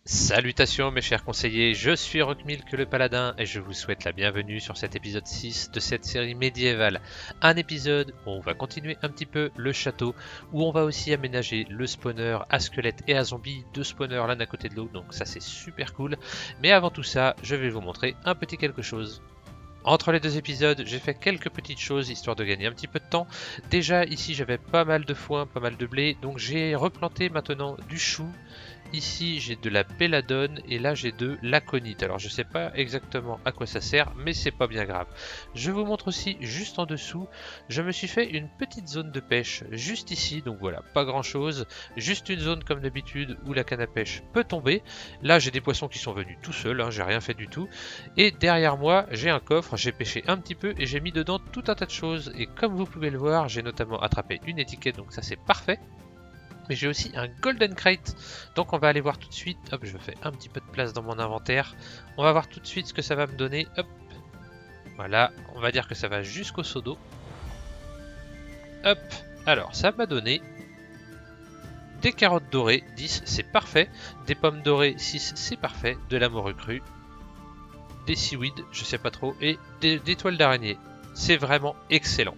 Salutations mes chers conseillers, je suis Rockmilk le Paladin et je vous souhaite la bienvenue sur cet épisode 6 de cette série médiévale. Un épisode où on va continuer un petit peu le château, où on va aussi aménager le spawner à squelette et à zombie, deux spawners l'un à côté de l'autre, donc ça c'est super cool. Mais avant tout ça, je vais vous montrer un petit quelque chose. Entre les deux épisodes, j'ai fait quelques petites choses histoire de gagner un petit peu de temps. Déjà ici j'avais pas mal de foin, pas mal de blé, donc j'ai replanté maintenant du chou. Ici j'ai de la belladone et là j'ai de l'aconite. Alors je sais pas exactement à quoi ça sert, mais c'est pas bien grave. Je vous montre aussi juste en dessous, je me suis fait une petite zone de pêche juste ici. Donc voilà, pas grand chose, juste une zone comme d'habitude où la canne à pêche peut tomber. Là j'ai des poissons qui sont venus tout seuls, j'ai rien fait du tout. Et derrière moi j'ai un coffre, j'ai pêché un petit peu et j'ai mis dedans tout un tas de choses. Et comme vous pouvez le voir, j'ai notamment attrapé une étiquette, donc ça c'est parfait. Mais j'ai aussi un Golden Crate, donc on va aller voir tout de suite. Hop, je fais un petit peu de place dans mon inventaire. On va voir tout de suite ce que ça va me donner. Hop, voilà, on va dire que ça va jusqu'au seau d'eau. Hop, alors ça m'a donné des carottes dorées, 10, c'est parfait. Des pommes dorées, 6, c'est parfait. De la morue crue, des seaweed, je sais pas trop, et des toiles d'araignée. C'est vraiment excellent.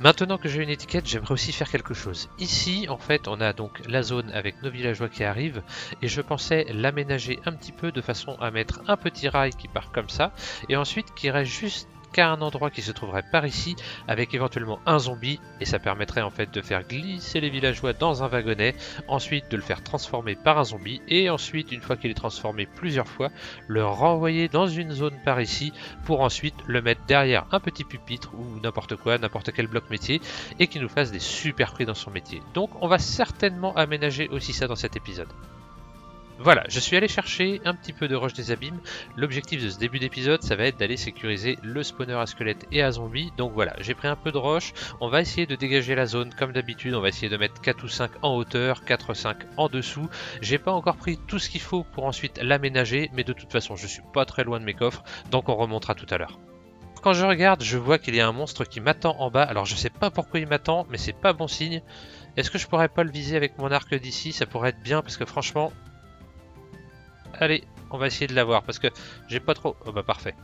Maintenant que j'ai une étiquette, j'aimerais aussi faire quelque chose. Ici, en fait, on a donc la zone avec nos villageois qui arrivent, et je pensais l'aménager un petit peu de façon à mettre un petit rail qui part comme ça, et ensuite qui irait juste qu'à un endroit qui se trouverait par ici, avec éventuellement un zombie, et ça permettrait en fait de faire glisser les villageois dans un wagonnet, ensuite de le faire transformer par un zombie, et ensuite, une fois qu'il est transformé plusieurs fois, le renvoyer dans une zone par ici, pour ensuite le mettre derrière un petit pupitre ou n'importe quoi, n'importe quel bloc métier, et qui nous fasse des super prix dans son métier. Donc on va certainement aménager aussi ça dans cet épisode. Voilà, je suis allé chercher un petit peu de roche des abîmes. L'objectif de ce début d'épisode, ça va être d'aller sécuriser le spawner à squelette et à zombie. Donc voilà, j'ai pris un peu de roche. On va essayer de dégager la zone comme d'habitude. On va essayer de mettre 4 ou 5 en hauteur, 4 ou 5 en dessous. J'ai pas encore pris tout ce qu'il faut pour ensuite l'aménager, mais de toute façon, je suis pas très loin de mes coffres, donc on remontera tout à l'heure. Quand je regarde, je vois qu'il y a un monstre qui m'attend en bas. Alors je sais pas pourquoi il m'attend, mais c'est pas bon signe. Est-ce que je pourrais pas le viser avec mon arc d'ici? Ça pourrait être bien parce que franchement... Allez, on va essayer de l'avoir parce que j'ai pas trop... Oh bah parfait.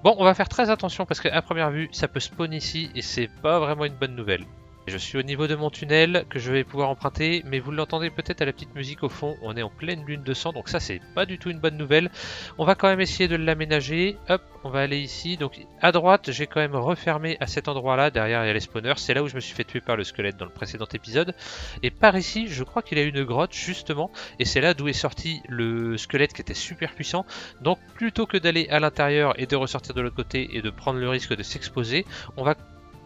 Bon, on va faire très attention parce qu'à première vue, ça peut spawn ici et c'est pas vraiment une bonne nouvelle. Je suis au niveau de mon tunnel que je vais pouvoir emprunter, mais vous l'entendez peut-être à la petite musique au fond, on est en pleine lune de sang, donc ça c'est pas du tout une bonne nouvelle. On va quand même essayer de l'aménager, hop, on va aller ici, donc à droite j'ai quand même refermé à cet endroit là, derrière il y a les spawners, c'est là où je me suis fait tuer par le squelette dans le précédent épisode, et par ici je crois qu'il y a une grotte justement, et c'est là d'où est sorti le squelette qui était super puissant, donc plutôt que d'aller à l'intérieur et de ressortir de l'autre côté et de prendre le risque de s'exposer, on va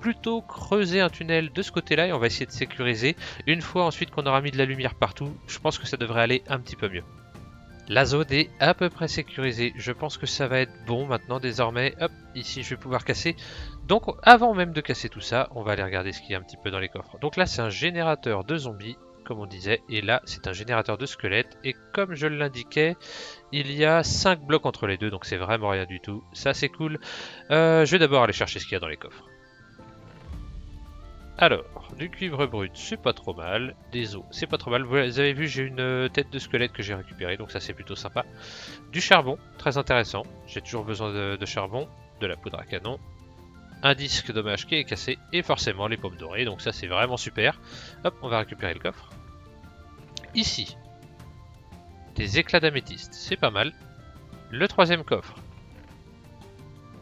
plutôt creuser un tunnel de ce côté-là et on va essayer de sécuriser. Une fois ensuite qu'on aura mis de la lumière partout, je pense que ça devrait aller un petit peu mieux. La zone est à peu près sécurisée. Je pense que ça va être bon maintenant désormais. Hop, ici je vais pouvoir casser. Donc avant même de casser tout ça, on va aller regarder ce qu'il y a un petit peu dans les coffres. Donc là c'est un générateur de zombies, comme on disait, et là c'est un générateur de squelettes. Et comme je l'indiquais, il y a 5 blocs entre les deux, donc c'est vraiment rien du tout. Ça c'est cool. Je vais d'abord aller chercher ce qu'il y a dans les coffres. Alors, du cuivre brut, c'est pas trop mal. Des os, c'est pas trop mal. Vous avez vu, j'ai une tête de squelette que j'ai récupérée, donc ça c'est plutôt sympa. Du charbon, très intéressant. J'ai toujours besoin de charbon, de la poudre à canon. Un disque dommage qui est cassé, et forcément les pommes dorées, donc ça c'est vraiment super. Hop, on va récupérer le coffre. Ici, des éclats d'améthyste, c'est pas mal. Le troisième coffre.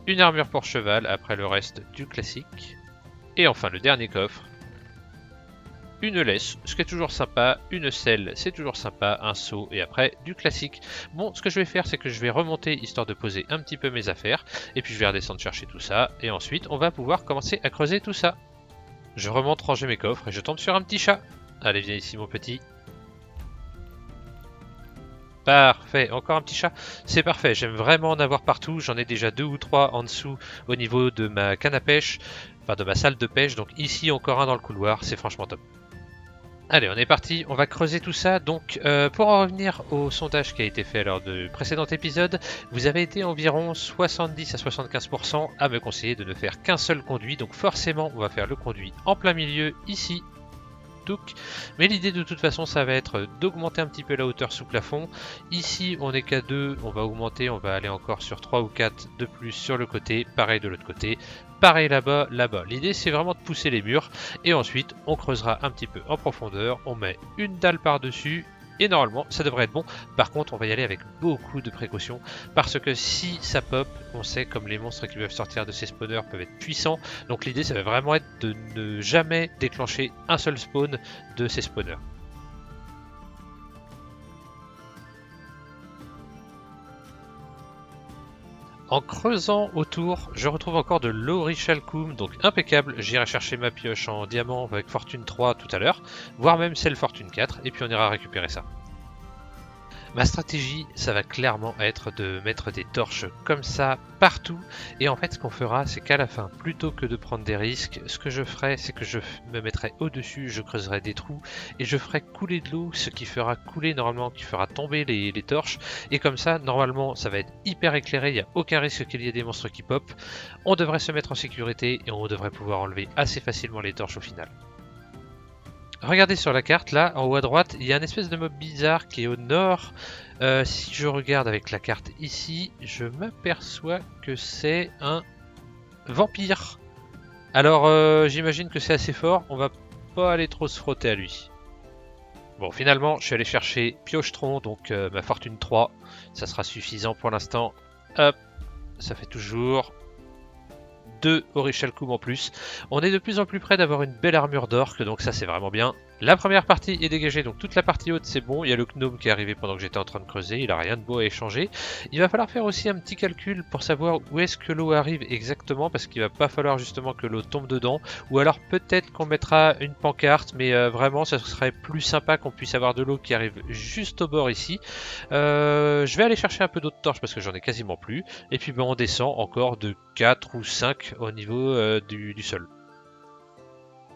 Une armure pour cheval, après le reste du classique. Et enfin le dernier coffre, une laisse, ce qui est toujours sympa, une selle, c'est toujours sympa, un seau et après du classique. Bon, ce que je vais faire, c'est que je vais remonter histoire de poser un petit peu mes affaires, et puis je vais redescendre chercher tout ça, et ensuite on va pouvoir commencer à creuser tout ça. Je remonte ranger mes coffres et je tombe sur un petit chat. Allez, viens ici mon petit. Parfait, encore un petit chat, c'est parfait, j'aime vraiment en avoir partout, j'en ai déjà 2 ou 3 en dessous au niveau de ma canne à pêche, enfin de ma salle de pêche, donc ici encore un dans le couloir, c'est franchement top. Allez, on est parti, on va creuser tout ça. Donc, pour en revenir au sondage qui a été fait lors du précédent épisode, vous avez été environ 70 à 75% à me conseiller de ne faire qu'un seul conduit. Donc, forcément, on va faire le conduit en plein milieu, ici. Touk. Mais l'idée de toute façon ça va être d'augmenter un petit peu la hauteur sous plafond. Ici on est qu'à 2, on va augmenter, on va aller encore sur 3 ou 4 de plus sur le côté, pareil de l'autre côté. Pareil là-bas, là-bas. L'idée c'est vraiment de pousser les murs et ensuite on creusera un petit peu en profondeur, on met une dalle par-dessus et normalement ça devrait être bon. Par contre on va y aller avec beaucoup de précautions parce que si ça pop, on sait comme les monstres qui peuvent sortir de ces spawners peuvent être puissants. Donc l'idée ça va vraiment être de ne jamais déclencher un seul spawn de ces spawners. En creusant autour, je retrouve encore de l'Orichalcum, donc impeccable. J'irai chercher ma pioche en diamant avec Fortune 3 tout à l'heure, voire même celle Fortune 4, et puis on ira récupérer ça. Ma stratégie, ça va clairement être de mettre des torches comme ça partout. Et en fait, ce qu'on fera, c'est qu'à la fin, plutôt que de prendre des risques, ce que je ferai, c'est que je me mettrai au-dessus, je creuserai des trous et je ferai couler de l'eau, ce qui fera couler normalement, qui fera tomber les torches. Et comme ça, normalement, ça va être hyper éclairé, il n'y a aucun risque qu'il y ait des monstres qui pop. On devrait se mettre en sécurité et on devrait pouvoir enlever assez facilement les torches au final. Regardez sur la carte, là, en haut à droite, il y a une espèce de mob bizarre qui est au nord. Si je regarde avec la carte ici, je m'aperçois que c'est un vampire. Alors, j'imagine que c'est assez fort, on va pas aller trop se frotter à lui. Bon, finalement, je suis allé chercher Piochtron, donc ma fortune 3. Ça sera suffisant pour l'instant. Hop, ça fait toujours 2 Orichalcum en plus. On est de plus en plus près d'avoir une belle armure d'orque, donc ça c'est vraiment bien. La première partie est dégagée, donc toute la partie haute c'est bon. Il y a le gnome qui est arrivé pendant que j'étais en train de creuser, il a rien de beau à échanger. Il va falloir faire aussi un petit calcul pour savoir où est-ce que l'eau arrive exactement, parce qu'il va pas falloir justement que l'eau tombe dedans. Ou alors peut-être qu'on mettra une pancarte, mais vraiment ça serait plus sympa qu'on puisse avoir de l'eau qui arrive juste au bord ici. Je vais aller chercher un peu d'autres torches parce que j'en ai quasiment plus. Et puis ben, on descend encore de 4 ou 5 au niveau du sol.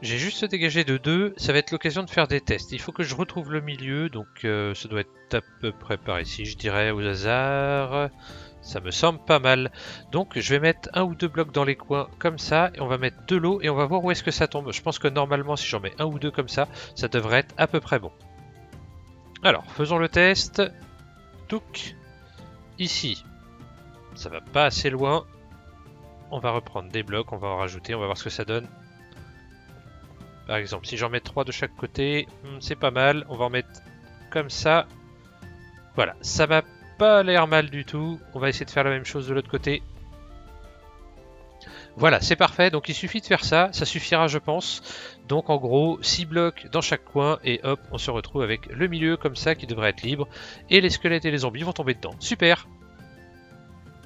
J'ai juste dégagé de 2, ça va être l'occasion de faire des tests. Il faut que je retrouve le milieu, donc ça doit être à peu près par ici, je dirais au hasard. Ça me semble pas mal. Donc je vais mettre 1 ou 2 blocs dans les coins comme ça, et on va mettre de l'eau et on va voir où est-ce que ça tombe. Je pense que normalement si j'en mets 1 ou 2 comme ça devrait être à peu près bon. Alors, faisons le test. Touk. Ici, ça va pas assez loin. On va reprendre des blocs, on va en rajouter, on va voir ce que ça donne. Par exemple, si j'en mets 3 de chaque côté, c'est pas mal. On va en mettre comme ça. Voilà, ça m'a pas l'air mal du tout. On va essayer de faire la même chose de l'autre côté. Voilà, c'est parfait. Donc il suffit de faire ça. Ça suffira, je pense. Donc en gros, 6 blocs dans chaque coin. Et hop, on se retrouve avec le milieu comme ça qui devrait être libre. Et les squelettes et les zombies vont tomber dedans. Super!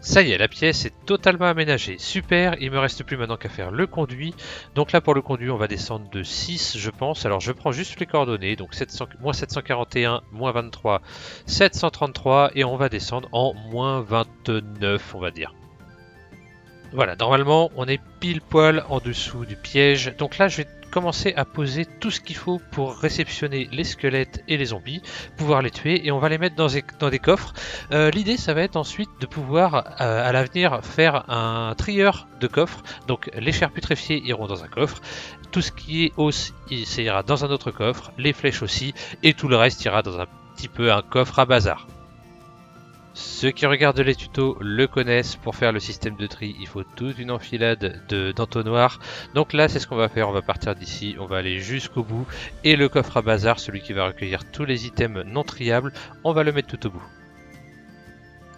Ça y est, la pièce est totalement aménagée. Super, il me reste plus maintenant qu'à faire le conduit. Donc là pour le conduit, on va descendre de 6 je pense. Alors je prends juste les coordonnées. Donc moins 741, moins 23, 733. Et on va descendre en moins 29 on va dire. Voilà, normalement on est pile poil en dessous du piège. Donc là je vais commencer à poser tout ce qu'il faut pour réceptionner les squelettes et les zombies, pouvoir les tuer et on va les mettre dans des coffres. L'idée ça va être ensuite de pouvoir à l'avenir faire un trieur de coffres. Donc les chairs putréfiées iront dans un coffre, tout ce qui est os ça ira dans un autre coffre, les flèches aussi et tout le reste ira dans un petit peu un coffre à bazar. Ceux qui regardent les tutos le connaissent, pour faire le système de tri, il faut toute une enfilade d'entonnoirs. Donc là, c'est ce qu'on va faire, on va partir d'ici, on va aller jusqu'au bout. Et le coffre à bazar, celui qui va recueillir tous les items non triables, on va le mettre tout au bout.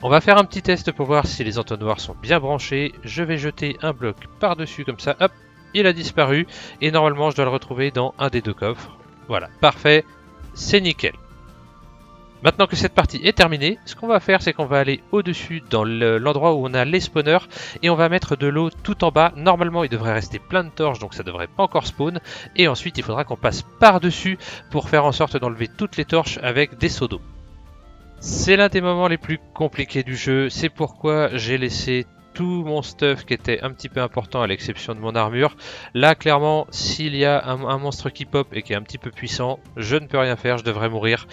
On va faire un petit test pour voir si les entonnoirs sont bien branchés. Je vais jeter un bloc par-dessus comme ça, hop, il a disparu. Et normalement, je dois le retrouver dans un des deux coffres. Voilà, parfait, c'est nickel. Maintenant que cette partie est terminée, ce qu'on va faire, c'est qu'on va aller au-dessus dans l'endroit où on a les spawners et on va mettre de l'eau tout en bas. Normalement, il devrait rester plein de torches, donc ça devrait pas encore spawn. Et ensuite, il faudra qu'on passe par-dessus pour faire en sorte d'enlever toutes les torches avec des seaux d'eau. C'est l'un des moments les plus compliqués du jeu, c'est pourquoi j'ai laissé tout mon stuff qui était un petit peu important à l'exception de mon armure. Là clairement s'il y a un monstre qui pop et qui est un petit peu puissant, je ne peux rien faire, je devrais mourir.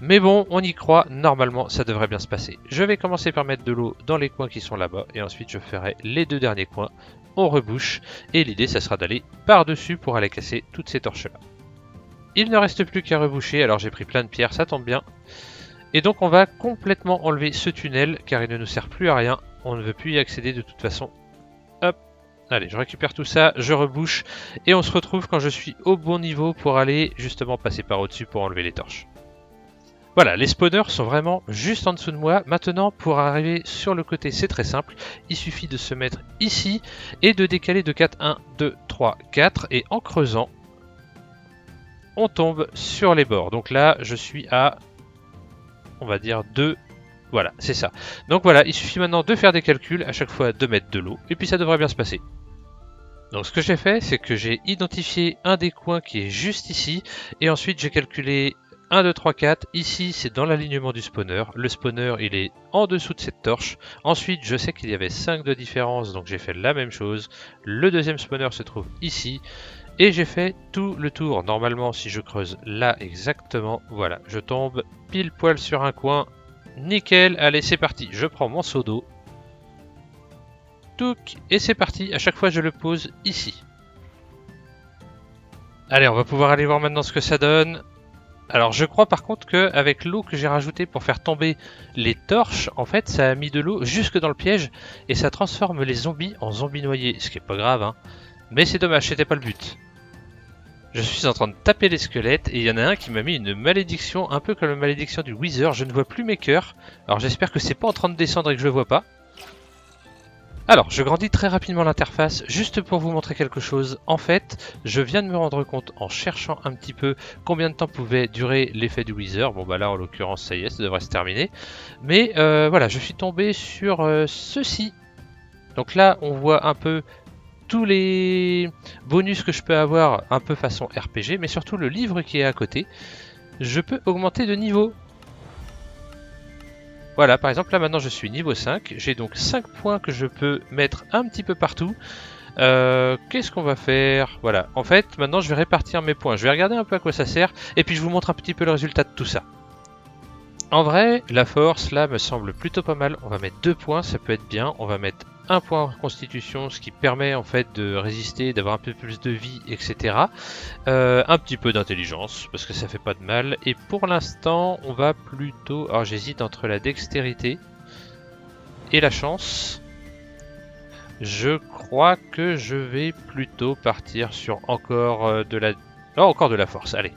Mais bon, on y croit, normalement ça devrait bien se passer. Je vais commencer par mettre de l'eau dans les coins qui sont là-bas et ensuite je ferai les 2 derniers coins. On rebouche et l'idée ça sera d'aller par-dessus pour aller casser toutes ces torches là. Il ne reste plus qu'à reboucher, alors j'ai pris plein de pierres, ça tombe bien. Et donc on va complètement enlever ce tunnel, car il ne nous sert plus à rien. On ne veut plus y accéder de toute façon. Hop, allez, je récupère tout ça, je rebouche, et on se retrouve quand je suis au bon niveau pour aller justement passer par au-dessus pour enlever les torches. Voilà, les spawners sont vraiment juste en dessous de moi. Maintenant, pour arriver sur le côté, c'est très simple. Il suffit de se mettre ici et de décaler de 4, 1, 2, 3, 4. Et en creusant, on tombe sur les bords. Donc là, je suis à, on va dire, 2. Voilà, c'est ça. Donc voilà, il suffit maintenant de faire des calculs, à chaque fois de mettre de l'eau. Et puis ça devrait bien se passer. Donc ce que j'ai fait, c'est que j'ai identifié un des coins qui est juste ici. Et ensuite, j'ai calculé 1, 2, 3, 4. Ici, c'est dans l'alignement du spawner. Le spawner, il est en dessous de cette torche. Ensuite, je sais qu'il y avait 5 de différence, donc j'ai fait la même chose. Le deuxième spawner se trouve ici. Et j'ai fait tout le tour. Normalement, si je creuse là exactement, voilà, je tombe pile poil sur un coin. Nickel, allez, c'est parti. Je prends mon seau d'eau. Touc, et c'est parti. À chaque fois, je le pose ici. Allez, on va pouvoir aller voir maintenant ce que ça donne. Alors je crois par contre qu'avec l'eau que j'ai rajoutée pour faire tomber les torches, en fait ça a mis de l'eau jusque dans le piège et ça transforme les zombies en zombies noyés, ce qui est pas grave hein. Mais c'est dommage, c'était pas le but. Je suis en train de taper les squelettes et il y en a un qui m'a mis une malédiction, un peu comme la malédiction du Wither, je ne vois plus mes cœurs. Alors j'espère que c'est pas en train de descendre et que je le vois pas. Alors, je grandis très rapidement l'interface, juste pour vous montrer quelque chose. En fait, je viens de me rendre compte en cherchant un petit peu combien de temps pouvait durer l'effet du Wither. Bon bah là, en l'occurrence, ça y est, ça devrait se terminer. Mais voilà, je suis tombé sur ceci. Donc là, on voit un peu tous les bonus que je peux avoir, un peu façon RPG, mais surtout le livre qui est à côté. Je peux augmenter de niveau. Voilà, par exemple, là maintenant je suis niveau 5, j'ai donc 5 points que je peux mettre un petit peu partout. Qu'est-ce qu'on va faire? Voilà, en fait, maintenant je vais répartir mes points. Je vais regarder un peu à quoi ça sert, et puis je vous montre un petit peu le résultat de tout ça. En vrai, la force, là, me semble plutôt pas mal. On va mettre 2 points, ça peut être bien. On va mettre 1 point en constitution, ce qui permet en fait de résister, d'avoir un peu plus de vie, etc. Un petit peu d'intelligence, parce que ça fait pas de mal. Et pour l'instant, on va plutôt... Alors j'hésite entre la dextérité et la chance. Je crois que je vais plutôt partir sur encore de la... Oh, encore de la force, allez.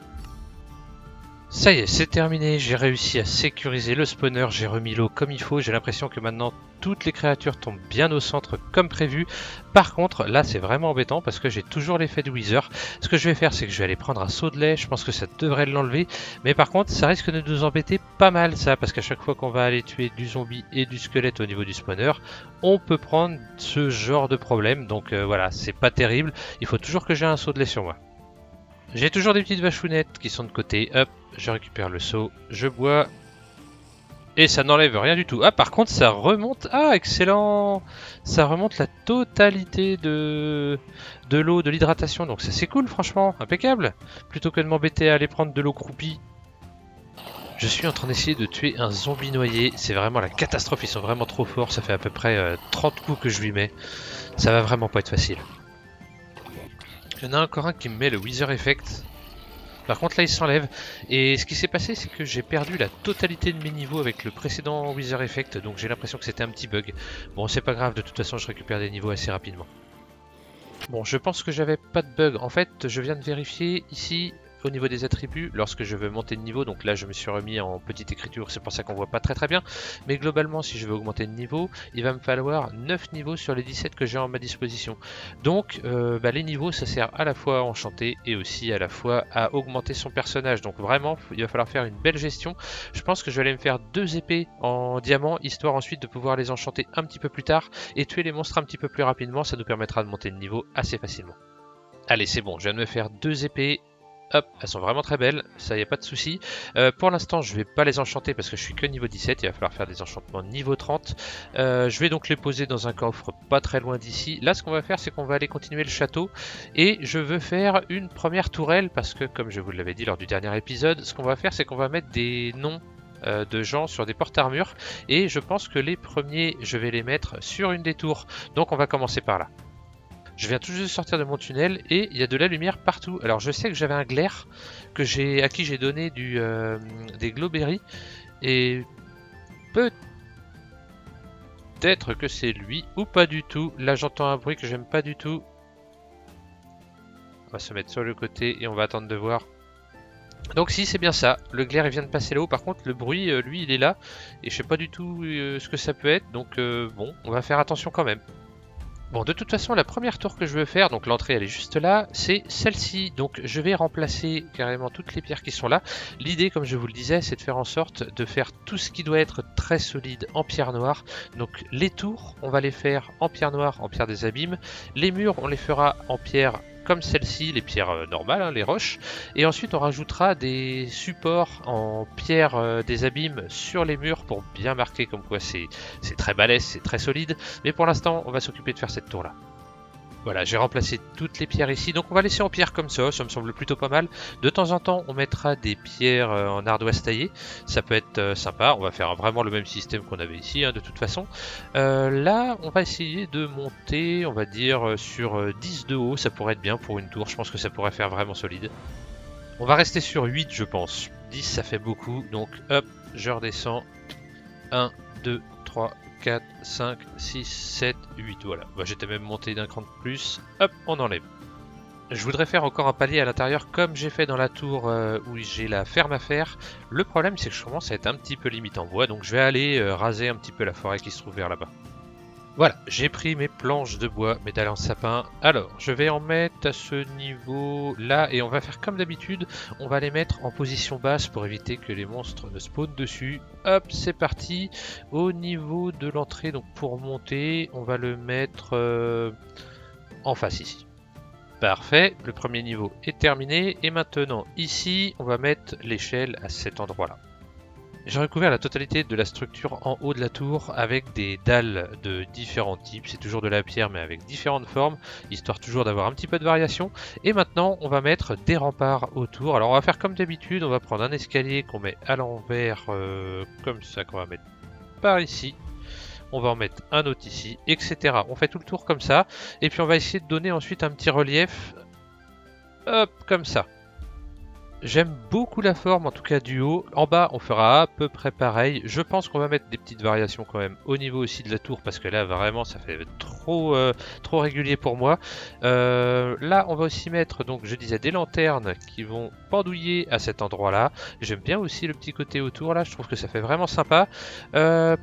Ça y est, c'est terminé, j'ai réussi à sécuriser le spawner, j'ai remis l'eau comme il faut, j'ai l'impression que maintenant toutes les créatures tombent bien au centre comme prévu. Par contre, là c'est vraiment embêtant parce que j'ai toujours l'effet de Wither. Ce que je vais faire, c'est que je vais aller prendre un seau de lait, je pense que ça devrait l'enlever. Mais par contre, ça risque de nous embêter pas mal ça, parce qu'à chaque fois qu'on va aller tuer du zombie et du squelette au niveau du spawner, on peut prendre ce genre de problème. Donc voilà, c'est pas terrible, il faut toujours que j'ai un seau de lait sur moi. J'ai toujours des petites vachounettes qui sont de côté. Hop, je récupère le seau, je bois. Et ça n'enlève rien du tout. Ah, par contre, ça remonte. Ah, excellent! Ça remonte la totalité de l'eau, de l'hydratation. Donc ça, c'est cool, franchement. Impeccable. Plutôt que de m'embêter à aller prendre de l'eau croupie. Je suis en train d'essayer de tuer un zombie noyé. C'est vraiment la catastrophe. Ils sont vraiment trop forts. Ça fait à peu près 30 coups que je lui mets. Ça va vraiment pas être facile. Il y en a encore un qui me met le Wither Effect. Par contre là il s'enlève. Et ce qui s'est passé c'est que j'ai perdu la totalité de mes niveaux avec le précédent Wither Effect. Donc j'ai l'impression que c'était un petit bug. Bon c'est pas grave, de toute façon je récupère des niveaux assez rapidement. Bon je pense que j'avais pas de bug. En fait je viens de vérifier ici au niveau des attributs lorsque je veux monter de niveau. Donc là je me suis remis en petite écriture, c'est pour ça qu'on voit pas très bien. Mais globalement si je veux augmenter de niveau, il va me falloir 9 niveaux sur les 17 que j'ai en ma disposition. Donc les niveaux ça sert à la fois à enchanter et aussi à la fois à augmenter son personnage. Donc vraiment il va falloir faire une belle gestion. Je pense que je vais aller me faire 2 épées en diamant, histoire ensuite de pouvoir les enchanter un petit peu plus tard et tuer les monstres un petit peu plus rapidement. Ça nous permettra de monter de niveau assez facilement. Allez c'est bon, je viens de me faire 2 épées. Hop, elles sont vraiment très belles, ça y a pas de souci. Pour l'instant, je vais pas les enchanter parce que je suis que niveau 17, il va falloir faire des enchantements niveau 30. Je vais donc les poser dans un coffre pas très loin d'ici. Là, ce qu'on va faire, c'est qu'on va aller continuer le château et je veux faire une première tourelle parce que, comme je vous l'avais dit lors du dernier épisode, ce qu'on va faire, c'est qu'on va mettre des noms de gens sur des porte-armures et je pense que les premiers, je vais les mettre sur une des tours. Donc, on va commencer par là. Je viens tout juste de sortir de mon tunnel et il y a de la lumière partout. Alors je sais que j'avais un glaire à qui j'ai donné des glowberries et peut-être que c'est lui ou pas du tout. Là j'entends un bruit que j'aime pas du tout. On va se mettre sur le côté et on va attendre de voir. Donc si c'est bien ça, le glaire il vient de passer là-haut, par contre le bruit lui il est là et je sais pas du tout ce que ça peut être, donc bon, on va faire attention quand même. Bon, de toute façon, la première tour que je veux faire, donc l'entrée elle est juste là, c'est celle-ci. Donc je vais remplacer carrément toutes les pierres qui sont là. L'idée, comme je vous le disais, c'est de faire en sorte de faire tout ce qui doit être très solide en pierre noire. Donc les tours, on va les faire en pierre noire, en pierre des abîmes. Les murs, on les fera en pierre comme celle-ci, les pierres normales, hein, les roches. Et ensuite, on rajoutera des supports en pierre des abîmes sur les murs pour bien marquer comme quoi c'est très balèze, c'est très solide. Mais pour l'instant, on va s'occuper de faire cette tour-là. Voilà, j'ai remplacé toutes les pierres ici, donc on va laisser en pierre comme ça me semble plutôt pas mal. De temps en temps, on mettra des pierres en ardoise taillée, ça peut être sympa, on va faire vraiment le même système qu'on avait ici, hein, de toute façon. Là, on va essayer de monter, on va dire, sur 10 de haut, ça pourrait être bien pour une tour, je pense que ça pourrait faire vraiment solide. On va rester sur 8, je pense. 10, ça fait beaucoup, donc hop, je redescends. 1, 2, 3, 4, 5, 6, 7, 8, voilà. Bah, j'étais même monté d'un cran de plus. Hop, on enlève. Je voudrais faire encore un palier à l'intérieur comme j'ai fait dans la tour où j'ai la ferme à faire. Le problème c'est que je commence à être un petit peu limite en bois, donc je vais aller raser un petit peu la forêt qui se trouve vers là-bas. Voilà, j'ai pris mes planches de bois, mes dalles en sapin. Alors, je vais en mettre à ce niveau-là et on va faire comme d'habitude. On va les mettre en position basse pour éviter que les monstres ne spawnent dessus. Hop, c'est parti. Au niveau de l'entrée, donc pour monter, on va le mettre en face ici. Parfait, le premier niveau est terminé. Et maintenant, ici, on va mettre l'échelle à cet endroit-là. J'ai recouvert la totalité de la structure en haut de la tour avec des dalles de différents types. C'est toujours de la pierre mais avec différentes formes, histoire toujours d'avoir un petit peu de variation. Et maintenant, on va mettre des remparts autour. Alors on va faire comme d'habitude, on va prendre un escalier qu'on met à l'envers, comme ça, qu'on va mettre par ici. On va en mettre un autre ici, etc. On fait tout le tour comme ça. Et puis on va essayer de donner ensuite un petit relief. Hop, comme ça. J'aime beaucoup la forme, en tout cas du haut. En bas, on fera à peu près pareil. Je pense qu'on va mettre des petites variations quand même au niveau aussi de la tour, parce que là, vraiment, ça fait trop régulier pour moi. Là, on va aussi mettre, donc, je disais, des lanternes qui vont pendouiller à cet endroit-là. J'aime bien aussi le petit côté autour, là. Je trouve que ça fait vraiment sympa.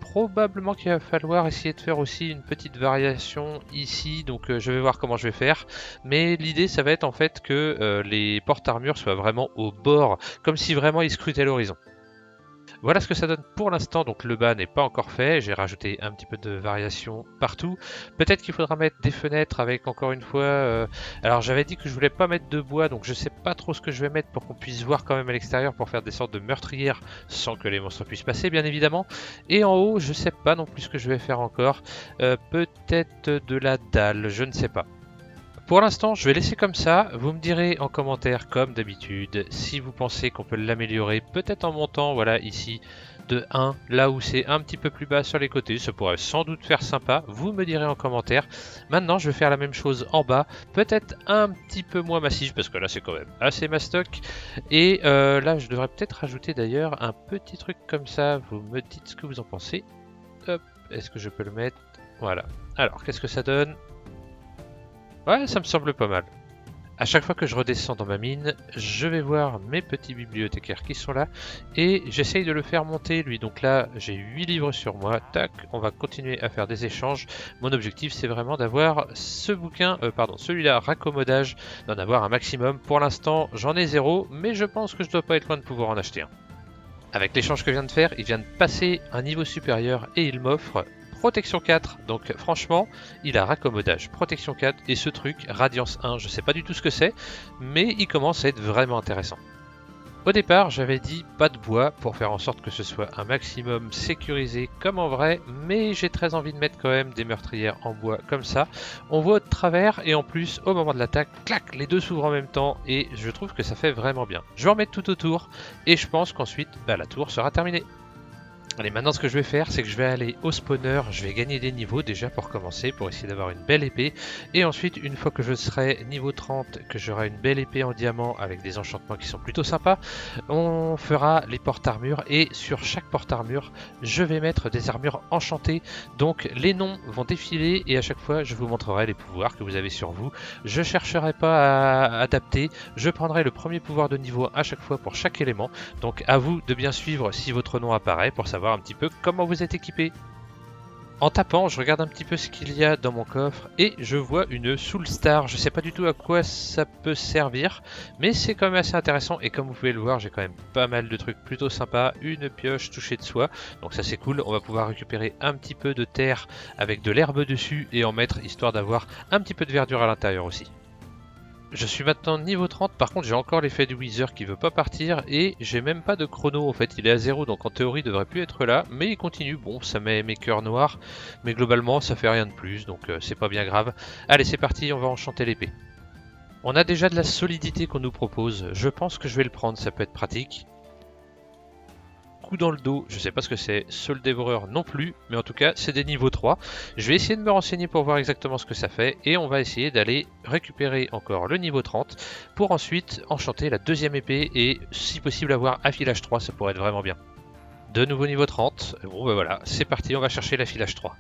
Probablement qu'il va falloir essayer de faire aussi une petite variation ici. Donc, je vais voir comment je vais faire. Mais l'idée, ça va être en fait que les porte-armures soient vraiment au bord, comme si vraiment ils scrutaient l'horizon. Voilà ce que ça donne pour l'instant, donc le bas n'est pas encore fait, j'ai rajouté un petit peu de variation partout. Peut-être qu'il faudra mettre des fenêtres avec, encore une fois, alors j'avais dit que je voulais pas mettre de bois, donc je sais pas trop ce que je vais mettre pour qu'on puisse voir quand même à l'extérieur, pour faire des sortes de meurtrières sans que les monstres puissent passer bien évidemment. Et en haut, je sais pas non plus ce que je vais faire encore, peut-être de la dalle, je ne sais pas. Pour l'instant, je vais laisser comme ça. Vous me direz en commentaire, comme d'habitude, si vous pensez qu'on peut l'améliorer, peut-être en montant, voilà, ici, de 1, là où c'est un petit peu plus bas sur les côtés. Ça pourrait sans doute faire sympa. Vous me direz en commentaire. Maintenant, je vais faire la même chose en bas, peut-être un petit peu moins massif, parce que là, c'est quand même assez mastoc. Et là, je devrais peut-être rajouter d'ailleurs un petit truc comme ça. Vous me dites ce que vous en pensez. Hop, est-ce que je peux le mettre? Voilà. Alors, qu'est-ce que ça donne? Ouais, ça me semble pas mal. À chaque fois que je redescends dans ma mine, je vais voir mes petits bibliothécaires qui sont là et j'essaye de le faire monter lui. Donc là, j'ai 8 livres sur moi. Tac, on va continuer à faire des échanges. Mon objectif, c'est vraiment d'avoir ce bouquin, celui-là, raccommodage, d'en avoir un maximum. Pour l'instant, j'en ai 0, mais je pense que je dois pas être loin de pouvoir en acheter un. Avec l'échange que je viens de faire, il vient de passer un niveau supérieur et il m'offre protection 4, donc franchement, il a raccommodage, protection 4, et ce truc, radiance 1, je sais pas du tout ce que c'est, mais il commence à être vraiment intéressant. Au départ, j'avais dit pas de bois pour faire en sorte que ce soit un maximum sécurisé comme en vrai, mais j'ai très envie de mettre quand même des meurtrières en bois comme ça. On voit de travers et en plus, au moment de l'attaque, clac, les deux s'ouvrent en même temps et je trouve que ça fait vraiment bien. Je vais en mettre tout autour et je pense qu'ensuite, la tour sera terminée. Allez, maintenant ce que je vais faire, c'est que je vais aller au spawner, je vais gagner des niveaux déjà pour commencer, pour essayer d'avoir une belle épée. Et ensuite, une fois que je serai niveau 30, que j'aurai une belle épée en diamant avec des enchantements qui sont plutôt sympas, on fera les porte-armures. Et sur chaque porte-armure, je vais mettre des armures enchantées. Donc les noms vont défiler et à chaque fois, je vous montrerai les pouvoirs que vous avez sur vous. Je chercherai pas à adapter, je prendrai le premier pouvoir de niveau à chaque fois pour chaque élément. Donc à vous de bien suivre si votre nom apparaît pour savoir un petit peu comment vous êtes équipé. En tapant, je regarde un petit peu ce qu'il y a dans mon coffre et je vois une Soul Star. Je sais pas du tout à quoi ça peut servir, mais c'est quand même assez intéressant et comme vous pouvez le voir, j'ai quand même pas mal de trucs plutôt sympas. Une pioche touchée de soie, donc ça c'est cool. On va pouvoir récupérer un petit peu de terre avec de l'herbe dessus et en mettre histoire d'avoir un petit peu de verdure à l'intérieur aussi. Je suis maintenant niveau 30, par contre j'ai encore l'effet du Wither qui veut pas partir et j'ai même pas de chrono en fait, il est à 0 donc en théorie il devrait plus être là, mais il continue, bon ça met mes cœurs noirs, mais globalement ça fait rien de plus donc c'est pas bien grave. Allez c'est parti, on va enchanter l'épée. On a déjà de la solidité qu'on nous propose, je pense que je vais le prendre, ça peut être pratique. Coup dans le dos, je sais pas ce que c'est, Soul Dévoreur non plus, mais en tout cas c'est des niveaux 3. Je vais essayer de me renseigner pour voir exactement ce que ça fait et on va essayer d'aller récupérer encore le niveau 30 pour ensuite enchanter la deuxième épée et si possible avoir affilage 3, ça pourrait être vraiment bien. De nouveau niveau 30, bon ben voilà, c'est parti, on va chercher l'affilage 3.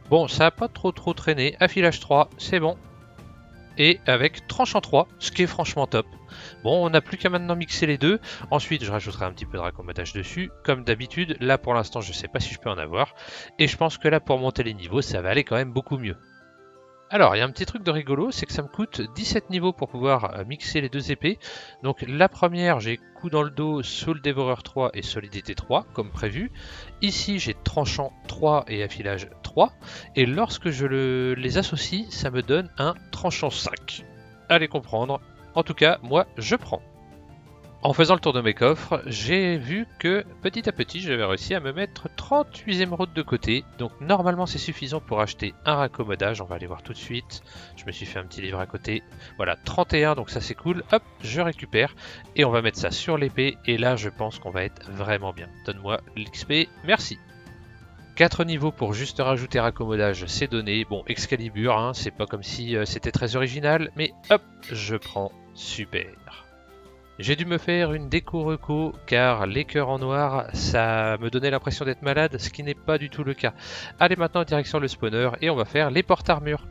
Bon, ça a pas trop traîné, affilage 3, c'est bon. Et avec tranchant 3, ce qui est franchement top. Bon, on n'a plus qu'à maintenant mixer les deux. Ensuite, je rajouterai un petit peu de raccommodage dessus. Comme d'habitude, là pour l'instant, je ne sais pas si je peux en avoir. Et je pense que là, pour monter les niveaux, ça va aller quand même beaucoup mieux. Alors, il y a un petit truc de rigolo, c'est que ça me coûte 17 niveaux pour pouvoir mixer les deux épées. Donc la première, j'ai coup dans le dos, Soul Dévoreur 3 et Solidité 3, comme prévu. Ici, j'ai Tranchant 3 et Affilage 3. Et lorsque je les associe, ça me donne un Tranchant 5. Allez comprendre. En tout cas, moi, je prends. En faisant le tour de mes coffres, j'ai vu que petit à petit j'avais réussi à me mettre 38 émeraudes de côté. Donc normalement c'est suffisant pour acheter un raccommodage, on va aller voir tout de suite. Je me suis fait un petit livre à côté. Voilà, 31, donc ça c'est cool. Hop, je récupère et on va mettre ça sur l'épée. Et là je pense qu'on va être vraiment bien. Donne-moi l'XP, merci. 4 niveaux pour juste rajouter raccommodage, c'est donné. Bon, Excalibur, hein, c'est pas comme si c'était très original, mais hop, je prends, super. J'ai dû me faire une déco reco car les cœurs en noir, ça me donnait l'impression d'être malade, ce qui n'est pas du tout le cas. Allez maintenant direction le spawner et on va faire les porte-armures.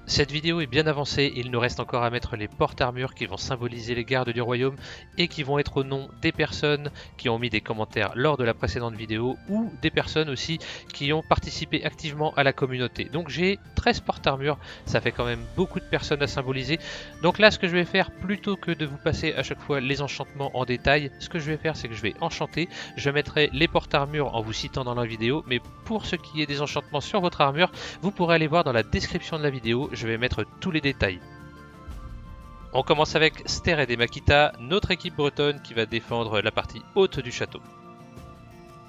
Cette vidéo est bien avancée, il nous reste encore à mettre les porte-armures qui vont symboliser les gardes du royaume et qui vont être au nom des personnes qui ont mis des commentaires lors de la précédente vidéo ou des personnes aussi qui ont participé activement à la communauté. Donc j'ai 13 porte-armures, ça fait quand même beaucoup de personnes à symboliser. Donc là ce que je vais faire, plutôt que de vous passer à chaque fois les enchantements en détail, ce que je vais faire c'est que je vais enchanter, je mettrai les porte-armures en vous citant dans la vidéo, mais pour ce qui est des enchantements sur votre armure, vous pourrez aller voir dans la description de la vidéo, je vais mettre tous les détails. On commence avec Stered et Makita, notre équipe bretonne qui va défendre la partie haute du château.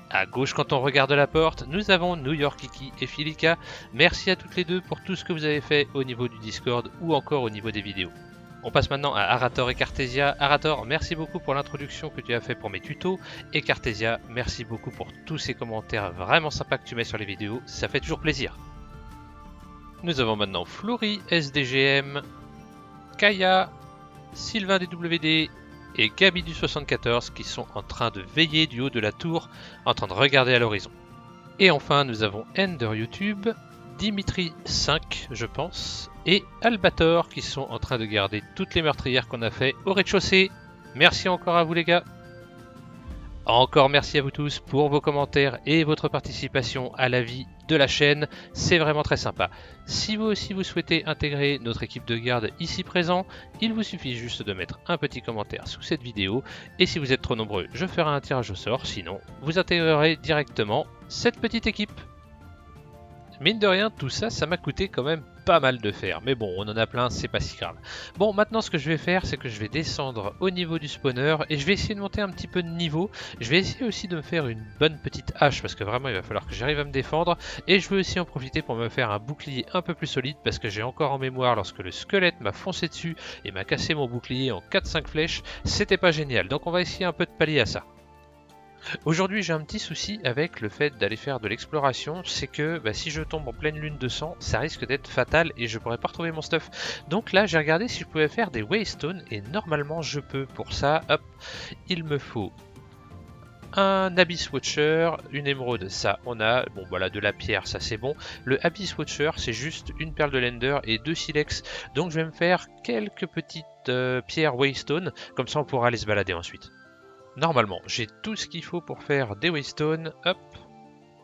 À gauche, quand on regarde la porte, nous avons New York Kiki et Filika. Merci à toutes les deux pour tout ce que vous avez fait au niveau du Discord ou encore au niveau des vidéos. On passe maintenant à Arator et Cartesia. Arator, merci beaucoup pour l'introduction que tu as fait pour mes tutos. Et Cartesia, merci beaucoup pour tous ces commentaires vraiment sympas que tu mets sur les vidéos. Ça fait toujours plaisir. Nous avons maintenant Flory, SDGM, Kaya, Sylvain DWD et Gabi du 74 qui sont en train de veiller du haut de la tour, en train de regarder à l'horizon. Et enfin, nous avons Ender YouTube, Dimitri 5, je pense, et Albator qui sont en train de garder toutes les meurtrières qu'on a fait au rez-de-chaussée. Merci encore à vous les gars. Encore merci à vous tous pour vos commentaires et votre participation à la vie de la chaîne, c'est vraiment très sympa. Si vous aussi vous souhaitez intégrer notre équipe de garde ici présent, il vous suffit juste de mettre un petit commentaire sous cette vidéo et si vous êtes trop nombreux, je ferai un tirage au sort, sinon vous intégrerez directement cette petite équipe. Mine de rien, tout ça, ça m'a coûté quand même pas mal de fer. Mais bon, on en a plein, c'est pas si grave. Bon, maintenant ce que je vais faire, c'est que je vais descendre au niveau du spawner et je vais essayer de monter un petit peu de niveau. Je vais essayer aussi de me faire une bonne petite hache parce que vraiment il va falloir que j'arrive à me défendre. Et je veux aussi en profiter pour me faire un bouclier un peu plus solide parce que j'ai encore en mémoire lorsque le squelette m'a foncé dessus et m'a cassé mon bouclier en 4-5 flèches, c'était pas génial. Donc on va essayer un peu de pallier à ça. Aujourd'hui, j'ai un petit souci avec le fait d'aller faire de l'exploration, c'est que si je tombe en pleine lune de sang, ça risque d'être fatal et je pourrais pas retrouver mon stuff. Donc là, j'ai regardé si je pouvais faire des Waystones et normalement je peux. Pour ça, hop, il me faut un Abyss Watcher, une émeraude, ça on a, bon voilà, de la pierre, ça c'est bon. Le Abyss Watcher, c'est juste une perle de Lender et 2 silex, donc je vais me faire quelques petites pierres Waystone, comme ça on pourra aller se balader ensuite. Normalement, j'ai tout ce qu'il faut pour faire des Waystones. Hop,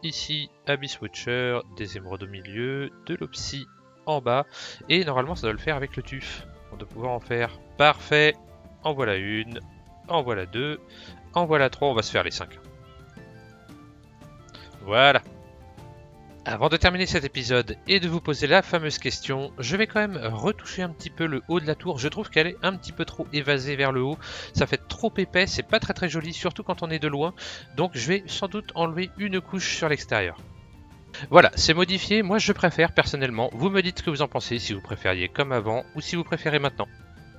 ici, Abyss Watcher, des émeraudes au milieu, de l'Opsy en bas. Et normalement, ça doit le faire avec le tuf. On doit pouvoir en faire. Parfait. En voilà une, en voilà deux, en voilà trois. On va se faire les 5. Voilà. Avant de terminer cet épisode et de vous poser la fameuse question, je vais quand même retoucher un petit peu le haut de la tour. Je trouve qu'elle est un petit peu trop évasée vers le haut. Ça fait trop épais, c'est pas très joli, surtout quand on est de loin. Donc je vais sans doute enlever une couche sur l'extérieur. Voilà, c'est modifié. Moi je préfère personnellement. Vous me dites ce que vous en pensez, si vous préfériez comme avant ou si vous préférez maintenant.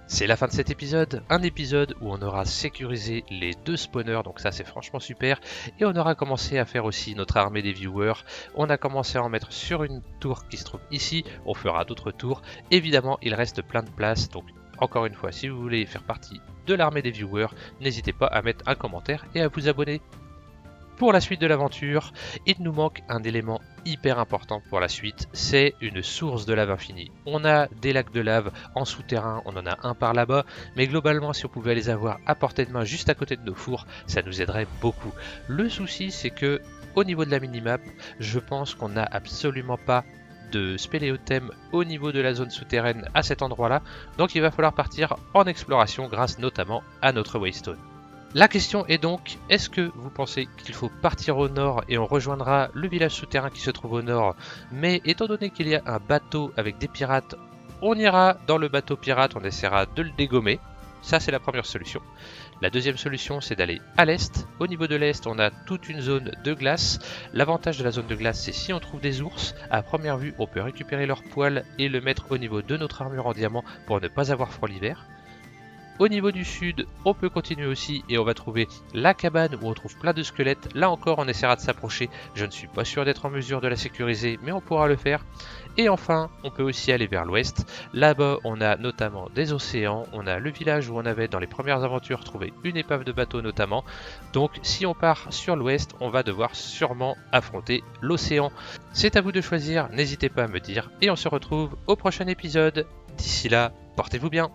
C'est la fin de cet épisode, un épisode où on aura sécurisé les 2 spawners, donc ça c'est franchement super, et on aura commencé à faire aussi notre armée des viewers. On a commencé à en mettre sur une tour qui se trouve ici, on fera d'autres tours. Évidemment, il reste plein de place, donc encore une fois, si vous voulez faire partie de l'armée des viewers, n'hésitez pas à mettre un commentaire et à vous abonner. Pour la suite de l'aventure, il nous manque un élément hyper important pour la suite, c'est une source de lave infinie. On a des lacs de lave en souterrain, on en a un par là-bas, mais globalement si on pouvait les avoir à portée de main juste à côté de nos fours, ça nous aiderait beaucoup. Le souci c'est que au niveau de la minimap, je pense qu'on n'a absolument pas de spéléothème au niveau de la zone souterraine à cet endroit-là, donc il va falloir partir en exploration grâce notamment à notre Waystone. La question est donc, est-ce que vous pensez qu'il faut partir au nord et on rejoindra le village souterrain qui se trouve au nord, mais étant donné qu'il y a un bateau avec des pirates, on ira dans le bateau pirate, on essaiera de le dégommer. Ça c'est la première solution. La deuxième solution c'est d'aller à l'est. Au niveau de l'est on a toute une zone de glace. L'avantage de la zone de glace c'est si on trouve des ours, à première vue on peut récupérer leur poil et le mettre au niveau de notre armure en diamant pour ne pas avoir froid l'hiver. Au niveau du sud, on peut continuer aussi et on va trouver la cabane où on trouve plein de squelettes. Là encore, on essaiera de s'approcher. Je ne suis pas sûr d'être en mesure de la sécuriser, mais on pourra le faire. Et enfin, on peut aussi aller vers l'ouest. Là-bas, on a notamment des océans. On a le village où on avait dans les premières aventures trouvé une épave de bateau notamment. Donc, si on part sur l'ouest, on va devoir sûrement affronter l'océan. C'est à vous de choisir, n'hésitez pas à me dire. Et on se retrouve au prochain épisode. D'ici là, portez-vous bien.